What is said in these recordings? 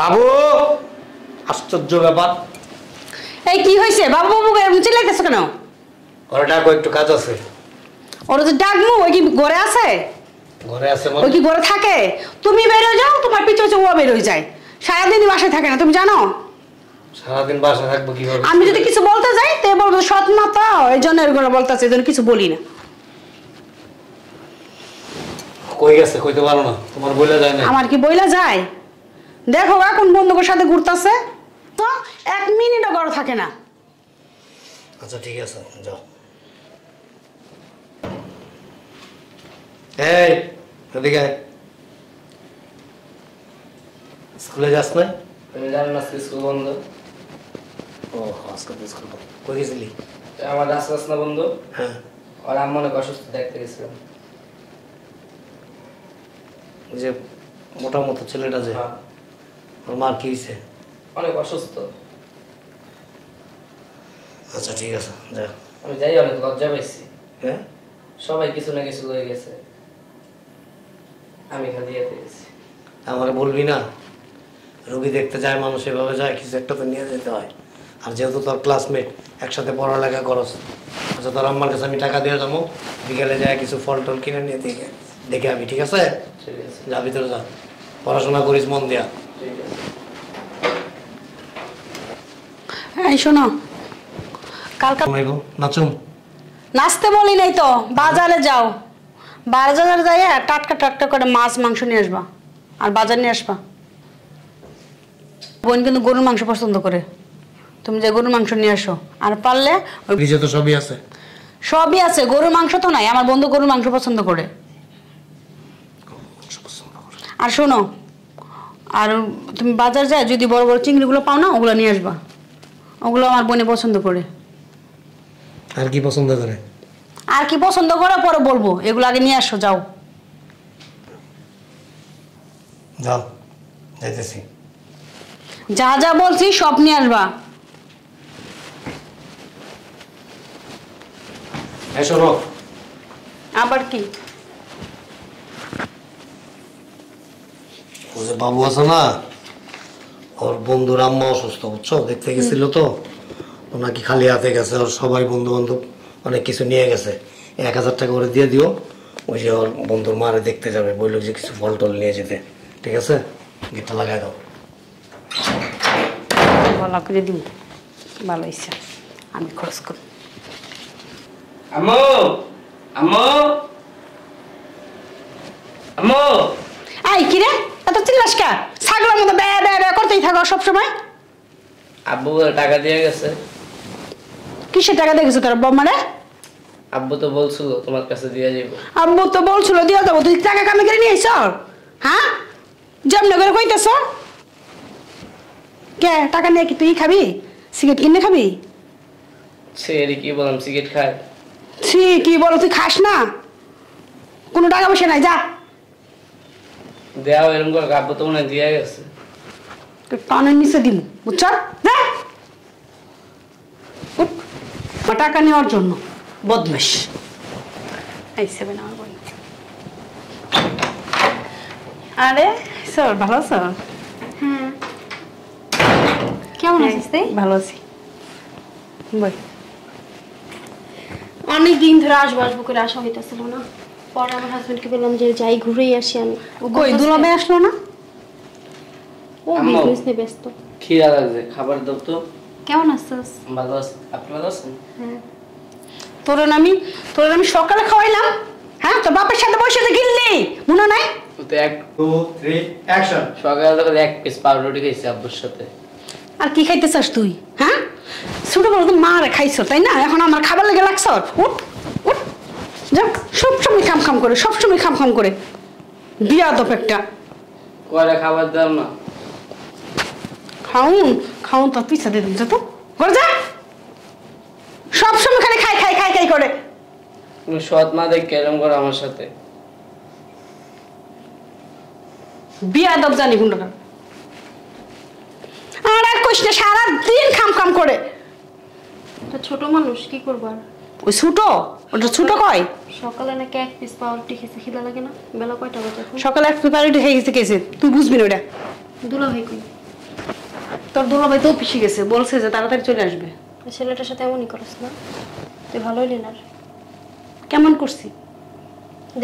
বাবু আশ্চর্য ব্যাপার। এই কি হয়েছে বাবু বাবু চিল্লাইতেছো কেন? ওরা ডাকো, একটু কাজ আছে। ওরা তো ডাকবো, ওই কি ঘরে আছে? ঘরে আছে ওই কি ঘরে থাকে? তুমি বের হয়ে যাও, তোমার পিছু পিছু ও বের হয়ে যায়। সারাদিন বাসায় থাকে না, তুমি জানো? সারাদিন বাসায় থাকবো কিভাবে? আমি যদি কিছু বলতে যাই তো বলবো সৎ মা তো, এই জন্য এরগুলো বলতেছে, এই জন্য কিছু বলি না। কই গেছে কইতে পারো না? তোমার বইলা যায় না? আমার কি বইলা যায়? দেখো এখন বন্ধুদের সাথে ঘুরতেছে তো, 1 মিনিটও ঘরে থাকে না। আচ্ছা ঠিক আছে, যাও। এই এদিকে, স্কুলে যাস না? তুমি জানো না স্কুল বন্ধ? ও আজকে তো স্কুল বন্ধ। কই গেছিলি? আমার রাস্তা না বন্ধু। হ্যাঁ, আর আম্মু অনেক অসুস্থ, দেখতে গেছিলাম। ওই যে মোটা মতো ছেলেটা যে, ওর মার কি হয়েছে? অনেক অসুস্থ। আচ্ছা ঠিক আছে, যা। আমি যাই, অনেক লজ্জা পাইছি। হ্যাঁ, সবাই কিছু না কিছু লয়ে গেছে, আমি খালি যেতে গেছি। আমাকে বলবি না? রোগী দেখতে যায় মানুষ, এভাবে যায়, কিছু একটা তো নিয়ে যেতে হয়। আর যেহেতু তোর ক্লাসমেট, একসাথে পড়ালেখা করস, আচ্ছা তোর আম্মার কাছে আমি টাকা দিয়ে যাবো, বিকেলে যায় কিছু ফল টল কিনে নিয়ে দেখে আমি, ঠিক আছে? ঠিক আছে, যা ভিতরে যা, পড়াশোনা করিস মন দিয়া। ঠিক আছে। এই শোনো, কালকে নাচুম। নাচতে বলি নাই তো, বাজারে যাও। বাজারে যাই টাটকা টাটকা করে মাছ মাংস নিয়ে আসবা, আর বাজার নিয়ে আসবা। বোন কিন্তু গরুর মাংস পছন্দ করে, তুমি যে গরুর মাংস নিয়ে আসো। আর পারলে ফ্রিজে তো সবই আছে। সবই আছে, গরুর মাংস তো নাই, আমার বন্ধু গরুর মাংস পছন্দ করে। আর শোনো, আর তুমি বাজার যায় যদি বড় বড় চিংড়িগুলো পাও না, ওগুলো নিয়ে আসবা। ওগুলো আমার বোনে পছন্দ করে। আর কি পছন্দ করে? আর কি পছন্দ করে পরে বলবো, এগুলো আগে নিয়ে আসো, যাও। যাও, যাইতেছি। যা যা বলছি সব নিয়ে আসবা। হ্যাঁ শোনো, আবার কি? ও যে বাবু আছে না, ওর বন্ধুর আম্মা অসুস্থ, বুঝছো? দেখতে গেছিল তো, ও নাকি খালি হাতে গেছে। ওর সবাই বন্ধু বান্ধব অনেক কিছু নিয়ে গেছে। 1000 টাকা করে দিয়ে দিও, ওই যে ওর বন্ধুর মারে দেখতে যাবে, বললো যে কিছু ফল টল নিয়ে যেতে, ঠিক আছে? গেটটা লাগাই দাও। বলা করে দিব, ভালো ইচ্ছা, আমি খরচ করব। আম্মু, আম্মু, আম্মু। এই কি রে, এত চিল্লাস কা? ছাগলের মতো বে বে বে করতেই থাকো সব সময়। আব্বু টাকা দিয়ে গেছে। কিসের টাকা দেখেছো তোর বম্মারে? আব্বু তো বলছিল তোমার কাছে দিয়ে যাবো। আব্বু তো বলছিল দিয়ে যাবো, তুই টাকা কামে করে নিয়ে আইছ? হ্যাঁ, যেমন করে কইতেছ। কে টাকা নিয়ে কি তুই খাবি? সিগারেট কিনে খাবি? সে কি বললাম, সিগারেট খায়? ছি, কি বলো, তুই খাস না? কোনো টাকা পয়সা নাই, যা। দেওয়া এরকম করে আব্বু তো মনে হয় দিয়ে গেছে। টানের নিচে দিম, বুঝছ? যা উঠ, বা টাকা নেওয়ার জন্য বদমাস। এই সেভেন আমার বোন। আরে স্যার, ভালো আছো? হ্যাঁ, কেমন আছিস তুই? ভালো আছি। বল। অনেক দিন ধরে আসবো আসবো করে আসা হইতেছিল না। পরে আমার হাজবেন্ডকে বললাম যে যাই ঘুরেই আসি আমি। কই দুলাবে আসলো না? ও আম্মু। বিজনেস নিয়ে ব্যস্ত। খিদা লাগছে, খাবার দাও তো। কেমন আছিস? ভালো আছে, আপনি ভালো আছেন? হ্যাঁ। তোরে আমি সকালে খাওয়াইলাম, হ্যাঁ? তোর বাপের সাথে বসে তো গিললি, মনে নাই? তো 1 2 3 অ্যাকশন। সকালে তখন 1 পিস পাউরুটি খাইছি আব্বুর সাথে। আর কি খাইতে চাস তুই? হ্যাঁ, ছোট বড় তো মারে খাইছ তাই না? এখন আমার খাবার লেগে লাগছ। উঠ উঠ, যাও। সবসময় খাম খাম করে, সবসময় খাম খাম করে, বিয়াদব একটা। করে খাবার দাও না। খাউন তো পিছা দিয়ে দিন তো, করে যা। সবসময় খালি খাই খাই খাই খাই করে। তুমি সৎ মা দেখে এরকম করে আমার সাথে। বিয়াদব জানি গুন্ডা। আর কইস না, সারাদিন খাম খাম করে। তো ছোট মানুষ কি করবো আর? ওই ছোট, ওটা ছোট কয়? সকালে নাকি 1 পিস পাউরুটি খেয়েছে, খিদা লাগে না? বেলা কয়টা বাজে এখন? সকালে এক প্রিপারেটরি হয়ে গেছে কেসে, তুই বুঝবি না ওটা। দুলা ভাই কই? তোর দুলাভাই তো অফিসে গেছে, বলছে যে তাড়াতাড়ি চলে আসবে। ছেলেটার সাথে এমনই করিস না, তুই ভালো হইলি না। কেমন করছি?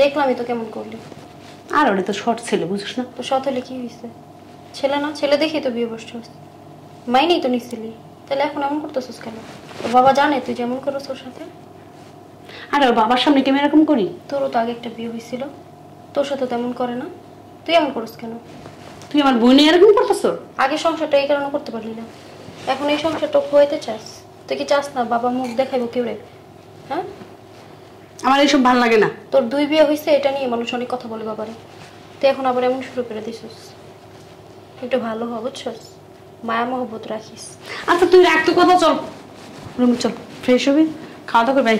দেখলামই তো কেমন করলি। আর ওটা তো শর্ট ছিল, বুঝিস না? তো সৎ হলে কি হয়েছে? ছেলে না, ছেলে দেখেই তো বিয়ে বসছিস, মাইনেই তো নিছিলি, তাহলে এখন এমন করতেছিস কেন? তোর বাবা জানে তুই যেমন করছ ওর সাথে? আর ওর বাবার সামনে কি আমি এরকম করি? তোরও তো আগে একটা বিয়ে হয়েছিল, তোর সাথে তেমন করে না, তুই এমন করিস কেন? তুই আমার বোন নিয়ে এরকম করতেছ? আগে সংসারটা এই কারণে করতে পারলি না, এখন এই সংসারটা খোয়াইতে চাস? তুই কি চাস না বাবা মুখ দেখাইবো কেউ রে? হ্যাঁ, আমার এইসব ভালো লাগে না। তোর 2 বিয়ে হয়েছে, এটা নিয়ে মানুষ অনেক কথা বলে বাবারে, তুই এখন আবার এমন শুরু করে দিছিস। একটু ভালো হ, বুঝছস? মায়া মহব্বত রাখিস। আচ্ছা তুই রাখ তো কথা, চল রুমে চল, ফ্রেশ হবি, খাওয়া দাওয়া করবি।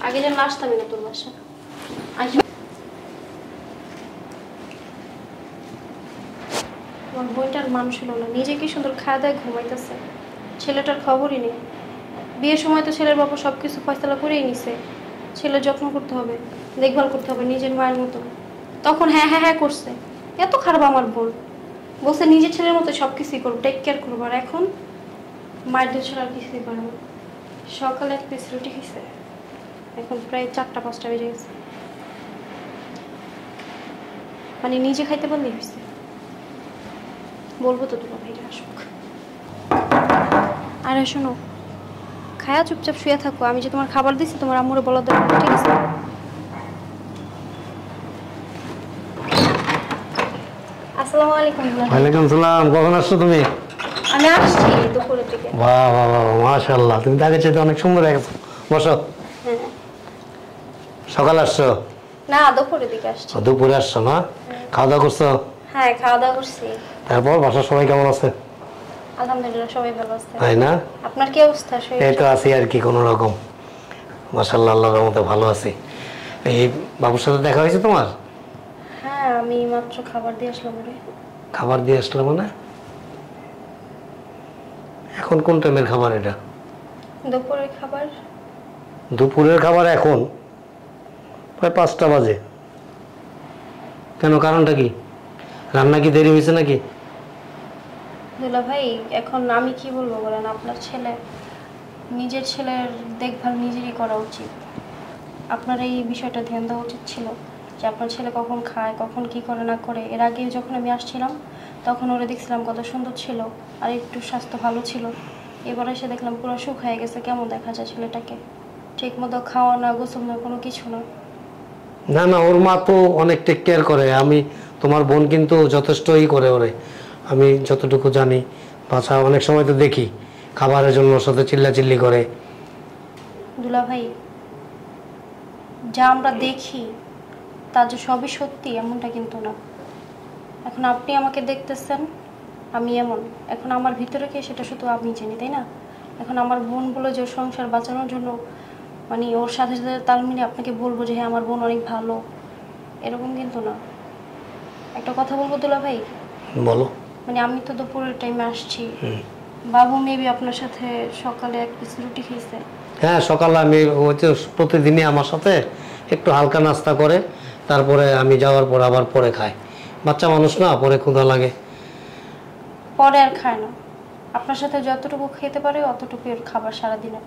আগে যেন আসতামই না তোর বাসা। আমার বইটার মানুষ হলো না, নিজে কি সুন্দর খাওয়া দাওয়া ঘুমাইতেছে, ছেলেটার খবরই নেই। বিয়ের সময় তো ছেলের বাবা সব কিছু ফয়সালা করেই নিছে, ছেলের যত্ন করতে হবে, দেখভাল করতে হবে নিজের মায়ের মতো। তখন হ্যাঁ হ্যাঁ হ্যাঁ করছে, এত খারাপ আমার বোন, বলছে নিজের ছেলের মতো সব কিছুই করবো, টেক কেয়ার করবো, আর এখন মায়ের দুধ ছাড়া আর কিছুই করে না। সকালে 1 পিস রুটি খেয়েছে, এখন প্রায় 4টা-5টা বেজে গেছে, মানে নিজে খাইতে পারলেই হয়েছে। বলবো তো তোমার ভাইরা আসুক। আরে শোনো, খায়া চুপচাপ শুয়ে থাকো, আমি যে তোমার খাবার দিচ্ছি তোমার আম্মুরে বলা দরকার, ঠিক আছে? আসসালামু আলাইকুম। ওয়ালাইকুম সালাম। কখন আসছো তুমি? আমি আসছি দুপুরের দিকে। বাহ বাহ বাহ, মাশাআল্লাহ, তুমি তো আগের চাইতে অনেক সুন্দর হয়ে গেছো। বসো। হ্যাঁ, সকাল আসছো? না দুপুরের দিকে আসছি। দুপুরে আসছো না? খাওয়া দাওয়া করছো? হ্যাঁ, খাওয়া দাওয়া করছি। তারপর বাসার সবাই কেমন আছে? আলহামদুলিল্লাহ সবাই ভালো আছে। তাই না? আপনার কি অবস্থা? এই তো আছি আর কি, কোনো রকম। মাশাআল্লাহ, আল্লাহর রহমতে ভালো আছি। এই বাবুর সাথে দেখা হয়েছে তোমার? হ্যাঁ, আমি মাত্র খাবার দিয়ে আসলাম রে। খাবার দিয়ে আসলে মানে? এখন কোন টাইমের খাবার এটা? দুপুরের খাবার। দুপুরের খাবার এখন প্রায় 5টা বাজে। কেন, কারণটা কি? রান্না কি দেরি হয়েছে নাকি? দুলা ভাই, এখন আমি কি বলবো বলেন, আপনার ছেলে, নিজের ছেলের দেখভাল নিজেরই করা উচিত। আপনার এই বিষয়টা ধ্যান দেওয়া উচিত ছিল যে আপনার ছেলে কখন খায়, কখন কি করে না করে। এর আগে যখন আমি আসছিলাম তখন ওরা দেখছিলাম কত সুন্দর ছিল আর একটু স্বাস্থ্য ভালো ছিল, এবার এসে দেখলাম পুরো সুখ হয়ে গেছে। কেমন দেখা যায় ছেলেটাকে, ঠিক মতো খাওয়া না, গোসল না, কোনো কিছু না। না না, ওর মা তো অনেক টেক কেয়ার করে। আমি, তোমার বোন কিন্তু যথেষ্টই করে ওরে, আমি যতটুকু জানি। বাচ্চা অনেক সময় তো দেখি খাবারের জন্য ওর সাথে চিল্লাচিল্লি করে। দুলা ভাই, যা আমরা দেখি তা যে সবই সত্যি এমনটা কিন্তু না। এখন আপনি আমাকে দেখতেছেন, আমি এমন, এখন আমার ভিতরে কি সেটা শুধু আমি জানি, তাই না? এখন আমার বোন বলে যে ওর সংসার বাঁচানোর জন্য, মানে ওর সাথে সাথে তাল মিলিয়ে আপনাকে বলবো যে হ্যাঁ আমার বোন অনেক ভালো, এরকম কিন্তু না। একটা কথা বলবো দুলা ভাই? বলো। মানে আমি তো দুপুরের টাইমে আসছি, বাবু মেবি আপনার সাথে সকালে 1 পিস রুটি খেয়েছে। হ্যাঁ, সকালে আমি হচ্ছে প্রতিদিনই আমার সাথে একটু হালকা নাস্তা করে, তারপরে আমি যাওয়ার পর আবার পরে খায়। বাচ্চা মানুষ না, পরে ক্ষুধা লাগে। পরে আর খায় না, আপনার সাথে যতটুকু খেতে পারে অতটুকু ওর খাবার সারাদিনে,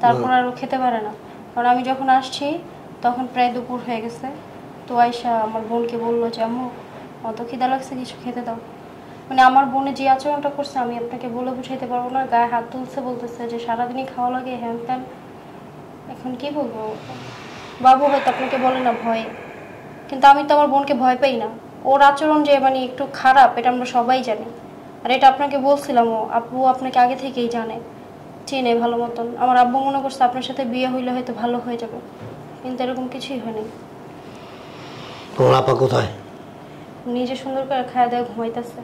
তারপর আর ও খেতে পারে না। কারণ আমি যখন আসছি তখন প্রায় দুপুর হয়ে গেছে। তো আয়সা আমার বোনকে বললো যে আম্মু অত খিদা লাগছে, কিছু খেতে দাও। মানে আমার বোনে যে আচরণটা করছে আমি আপনাকে বলে বুঝাইতে পারবো না। গায়ে হাত তুলছে, বলতেছে যে সারাদিনই খাওয়া লাগে, হ্যান ত্যান। এখন কি বলবো, বাবু হয়তো আপনাকে বলে না ভয়ে, কিন্তু আমি তো আমার বোনকে ভয় পাই না। ওর আচরণ যে মানে একটু খারাপ এটা আমরা সবাই জানি, আর এটা আপনাকে বলছিলাম, ও আব্বু আপনাকে আগে থেকেই জানে, চেনে ভালো মতন। আমার আব্বু মনে করছে আপনার সাথে বিয়ে হইলে হয়তো ভালো হয়ে যাবে, কিন্তু এরকম কিছুই হয়নি। তোমার আপা কোথায়? নিজে সুন্দর করে খাওয়া দাওয়া ঘুমাইতেছে।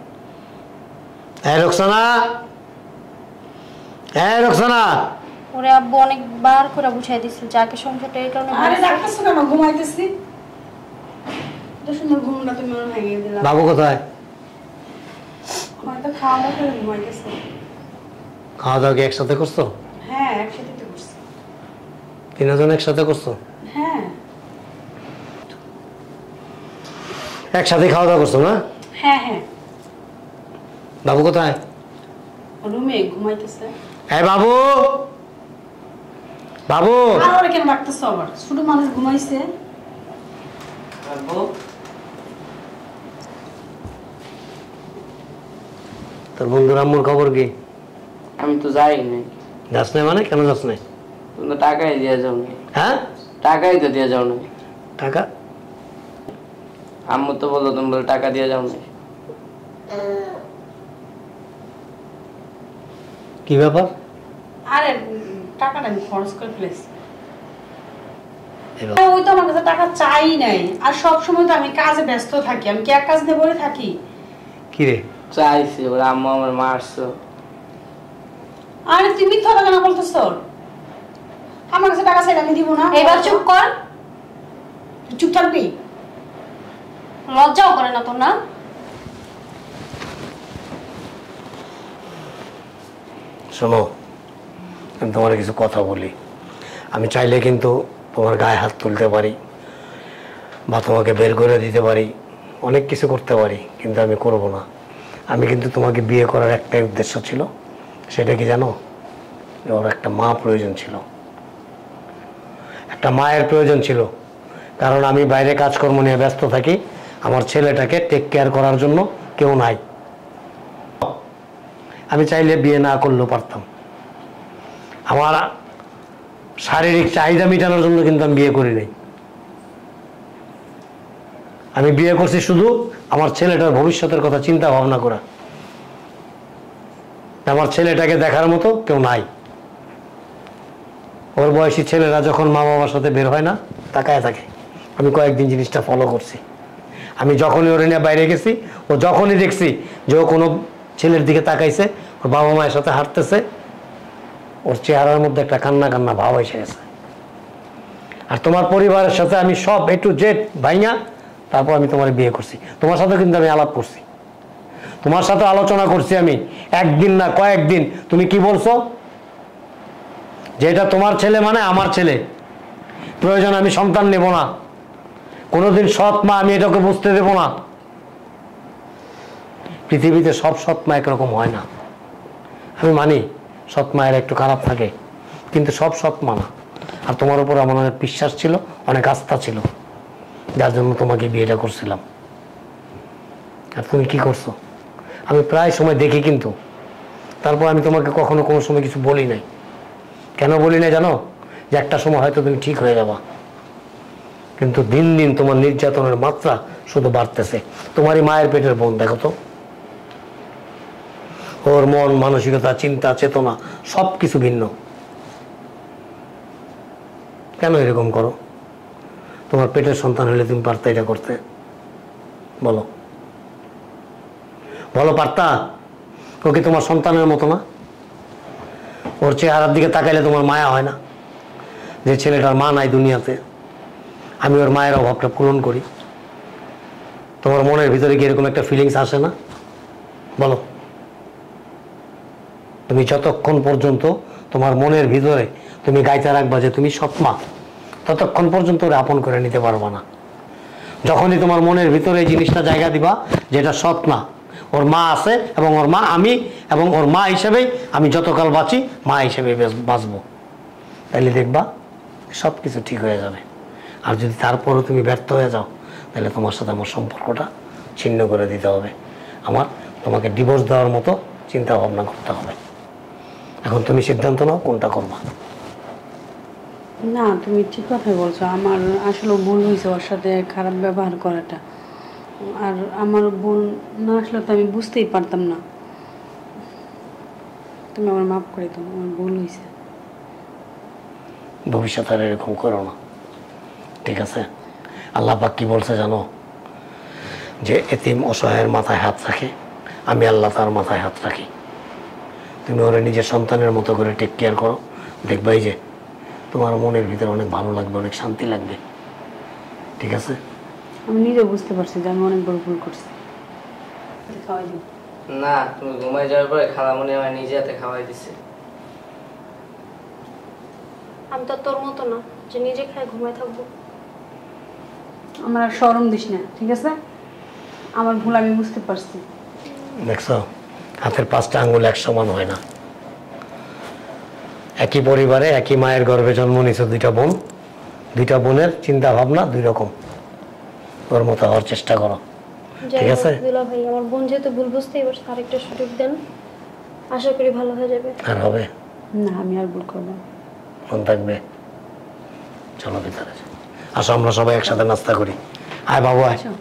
এই রোকসানা, এই রোকসানা। ওরে আব্বু অনেকবার করে বুঝাই দিচ্ছে যাকে সংসারটা এই কারণে। আরে ডাকতেছ কেন? ঘুমাইতেছি। তো সুন্দর ঘুমটা তুমি মনে ভাঙিয়ে দিলা। বাবু কোথায়? হয়তো খাওয়া দাওয়া করে ঘুমাইতেছে। খাওয়া দাওয়া কি একসাথে করছো? হ্যাঁ, একসাথে তো করছি। 3 জন একসাথে করছো? হ্যাঁ, একসাথে খাওয়া দাওয়া করছো না? হ্যাঁ হ্যাঁ। বাবু কোথায়? রুমে ঘুমাইতেছে। এই বাবু, বাবু। আর ওরে কেন রাখতেছ আবার? ছোট মানুষ ঘুমাইছে। আব্বু তোর বন্ধুর আম্মুর খবর কি? আমি তো যাই নাই। যাস নাই মানে? কেন যাস নাই? তুমি তো টাকাই দিয়ে যাও নাই। হ্যাঁ, টাকাই তো দিয়ে যাও নাই। টাকা? আম্মু তো বললো তুমি বলে টাকা দিয়ে যাও নাই। কি ব্যাপার? আরে টাকাটা আমি খরচ করে ফেলেছি। এবার ওই তো আমার কাছে টাকা চাই নাই, আর সব সময় তো আমি কাজে ব্যস্ত থাকি। আমি কি এক কাজ নিয়ে বলে থাকি? কি রে? চাইছি ওরা আম্মু আমার মারছো। আরে তুই মিথ্যা কথা কেন বলতেছ? আমার কাছে টাকা চাইলে আমি দিব না। এবার চুপ কর। তুই চুপ থাকবি? লজ্জাও করে না তোর না? শোনো, আমি তোমার কিছু কথা বলি। আমি চাইলে কিন্তু তোমার গায়ে হাত তুলতে পারি বা তোমাকে বের করে দিতে পারি, অনেক কিছু করতে পারি, কিন্তু আমি করব না। আমি কিন্তু তোমাকে বিয়ে করার একটাই উদ্দেশ্য ছিল, সেটা কি জানো? ওর একটা মা প্রয়োজন ছিল, একটা মায়ের প্রয়োজন ছিল। কারণ আমি বাইরে কাজকর্ম নিয়ে ব্যস্ত থাকি, আমার ছেলেটাকে টেক কেয়ার করার জন্য কেউ নাই। আমি চাইলে বিয়ে না করলেও পারতাম। আমার শারীরিক চাহিদা মেটানোর জন্য কিন্তু আমি বিয়ে করি নাই। আমি বিয়ে করছি শুধু আমার ছেলেটার ভবিষ্যতের কথা চিন্তা ভাবনা করা। আমার ছেলেটাকে দেখার মতো কেউ নাই। ওর বয়সী ছেলেরা যখন মা বাবার সাথে বের হয় না, তাকায় থাকে। আমি কয়েকদিন জিনিসটা ফলো করছি। আমি যখনই ওর নিয়ে বাইরে গেছি, ও যখনই দেখছি যে ও কোনো ছেলের দিকে তাকাইছে, ওর বাবা মায়ের সাথে হাঁটতেছে, ওর চেহারার মধ্যে একটা কান্না কান্না ভাব এসে গেছে। আর তোমার পরিবারের সাথে আমি সব A to Z ভাইয়া, তারপর আমি তোমার বিয়ে করছি। তোমার সাথে কিন্তু আমি আলাপ করছি, তোমার সাথে আলোচনা করছি আমি, একদিন না কয়েকদিন। তুমি কি বলছো? যে এটা তোমার ছেলে মানে আমার ছেলে, প্রয়োজন আমি সন্তান নেব না, কোনোদিন সৎ মা আমি এটাকে বুঝতে দেব না। পৃথিবীতে সব সৎ মা একরকম হয় না। আমি মানি সৎ মায়ের একটু খারাপ থাকে, কিন্তু সব সৎ মা না। আর তোমার উপর আমার অনেক বিশ্বাস ছিল, অনেক আস্থা ছিল, যার জন্য তোমাকে বিয়েটা করছিলাম। আর তুমি কি করছো? আমি প্রায় সময় দেখি, কিন্তু তারপর আমি তোমাকে কখনো কোনো সময় কিছু বলি নাই। কেন বলি নাই জানো? যে একটা সময় হয়তো তুমি ঠিক হয়ে যাবা। কিন্তু দিন দিন তোমার নির্যাতনের মাত্রা শুধু বাড়তেছে। তোমারই মায়ের পেটের বোন দেখো তো, ওর মন মানসিকতা চিন্তা চেতনা সব কিছু ভিন্ন। কেন এরকম করো? তোমার পেটের সন্তান হলে তুমি পারতা এটা করতে? বলো বলো, পারতা? ও কি তোমার সন্তানের মতো না? ওর চেহারার দিকে তাকাইলে তোমার মায়া হয় না? যে ছেলেটার মা নাই দুনিয়াতে, আমি ওর মায়ের অভাবটা পূরণ করি। তোমার মনের ভিতরে কি এরকম একটা ফিলিংস আসে না? বলো। তুমি যতক্ষণ পর্যন্ত তোমার মনের ভিতরে তুমি গাইতে রাখবা যে তুমি সৎ মা, ততক্ষণ পর্যন্ত ওরা আপন করে নিতে পারবা না। যখনই তোমার মনের ভিতরে এই জিনিসটা জায়গা দিবা যেটা সৎ না, ওর মা আছে এবং ওর মা আমি, এবং ওর মা হিসেবেই আমি যতকাল বাঁচি মা হিসেবে বাঁচবো, তাইলে দেখবা সব কিছু ঠিক হয়ে যাবে। আর যদি তারপরও তুমি ব্যর্থ হয়ে যাও, তাহলে তোমার সাথে আমার সম্পর্কটা ছিন্ন করে দিতে হবে। আমার তোমাকে ডিভোর্স দেওয়ার মতো চিন্তা ভাবনা করতে হবে। এখন তুমি সিদ্ধান্ত নাও কোনটা করবা। না, তুমি ঠিক কথাই বলছো। আমার আসলে ভুল হয়েছে ওর সাথে খারাপ ব্যবহার করাটা। আর আমার বোন না আসলে তো আমি বুঝতেই পারতাম না। তুমি আমার মাফ করে দাও, আমার ভুল হয়েছে। ভবিষ্যতে আর এরকম করো না, ঠিক আছে? আল্লাহ পাক কি বলছে জানো? যে এতিম অসহায়ের মাথায় হাত রাখে, আমি আল্লাহ তার মাথায় হাত রাখি। তুমি ওরা নিজের সন্তানের মতো করে টেক কেয়ার করো, দেখবাই যে তোমার মনের ভিতরে অনেক ভালো লাগবে, অনেক শান্তি লাগবে, ঠিক আছে? আমি নিজে বুঝতে পারছি যে আমি অনেক বড় ভুল করছি। খাওয়াই দিই। না, তুমি ঘুমাই যাওয়ার পরে খালামণি আমার নিজে হাতে খাওয়াই দিছে। আমি তো তোর মতো না যে নিজে খায় ঘুমায় থাকবো। আমার আর শরম দিস না, ঠিক আছে? আমার ভুল আমি বুঝতে পারছি। দেখছো, হাতের 5টা আঙ্গুল এক সমান হয় না। একই পরিবারে একই মায়ের গর্ভে জন্ম নিয়েছে 2টা বোন, 2টা বোনের চিন্তা ভাবনা 2 রকম। ওর মতো হওয়ার চেষ্টা করো, ঠিক আছে? দুলা ভাই, আমার বোন যেহেতু ভুল বুঝতেই পারছে, আরেকটা সুযোগ দেন, আশা করি ভালো হয়ে যাবে। আর হবে না, আমি আর ভুল করবো না। মন থাকবে। চলো ভিতরে আসো, আমরা সবাই একসাথে নাস্তা করি। আয় বাবু আয়। আচ্ছা।